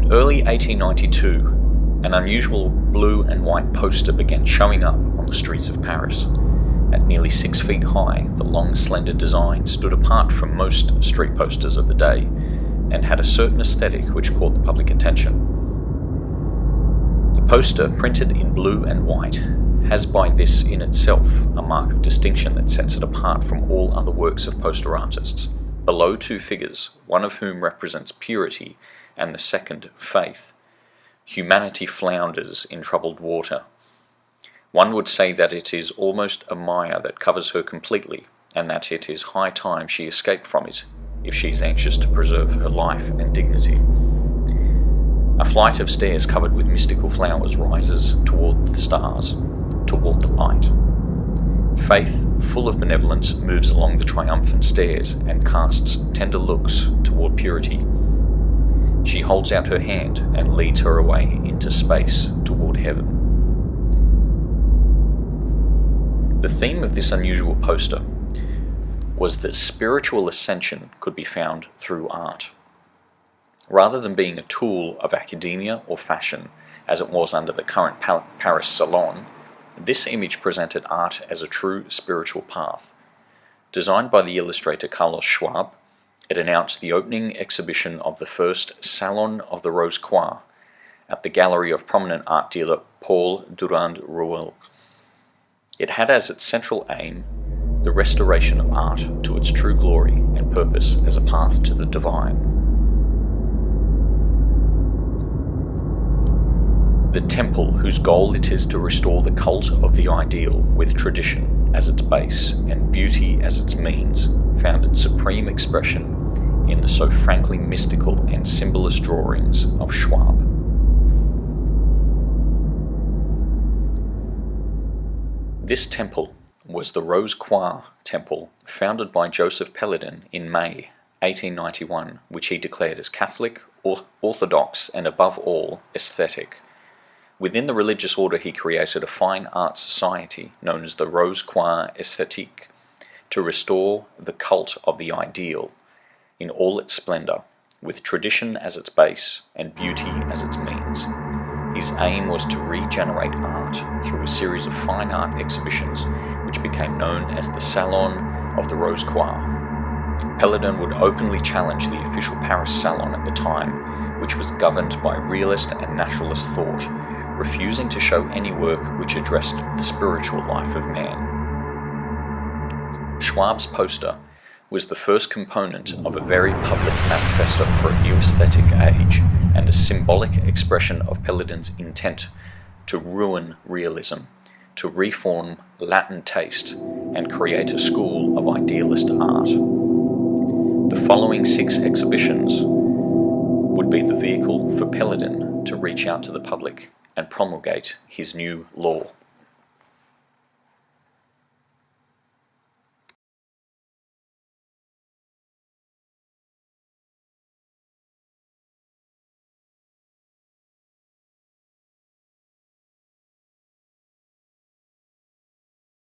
In early 1892, an unusual blue and white poster began showing up on the streets of Paris. At nearly 6 feet high, the long, slender design stood apart from most street posters of the day and had a certain aesthetic which caught the public attention. The poster, printed in blue and white, has by this in itself a mark of distinction that sets it apart from all other works of poster artists. Below two figures, one of whom represents purity and the second faith. Humanity flounders in troubled water. One would say that it is almost a mire that covers her completely, and that it is high time she escape from it, if she is anxious to preserve her life and dignity. A flight of stairs covered with mystical flowers rises toward the stars, toward the light. Faith, full of benevolence, moves along the triumphant stairs and casts tender looks toward purity. She holds out her hand and leads her away into space toward heaven. The theme of this unusual poster was that spiritual ascension could be found through art. Rather than being a tool of academia or fashion, as it was under the current Paris Salon, this image presented art as a true spiritual path. Designed by the illustrator Carlos Schwab, it announced the opening exhibition of the first Salon of the Rose Croix at the gallery of prominent art dealer Paul Durand-Ruel. It had as its central aim the restoration of art to its true glory and purpose as a path to the divine. The temple, whose goal it is to restore the cult of the ideal with tradition as its base and beauty as its means, found its supreme expression in the so frankly mystical and symbolist drawings of Schwab. This temple was the Rose Croix temple founded by Joseph Peladan in May 1891, which he declared as Catholic, Orthodox, and above all, aesthetic. Within the religious order he created a fine art society known as the Rose Croix Esthétique to restore the cult of the ideal in all its splendor, with tradition as its base and beauty as its means. His aim was to regenerate art through a series of fine art exhibitions which became known as the Salon of the Rose Croix. Peladan would openly challenge the official Paris Salon at the time, which was governed by realist and naturalist thought, refusing to show any work which addressed the spiritual life of man. Schwab's poster was the first component of a very public manifesto for a new aesthetic age and a symbolic expression of Peladan's intent to ruin realism, to reform Latin taste, and create a school of idealist art. The following 6 exhibitions would be the vehicle for Peladan to reach out to the public and promulgate his new law.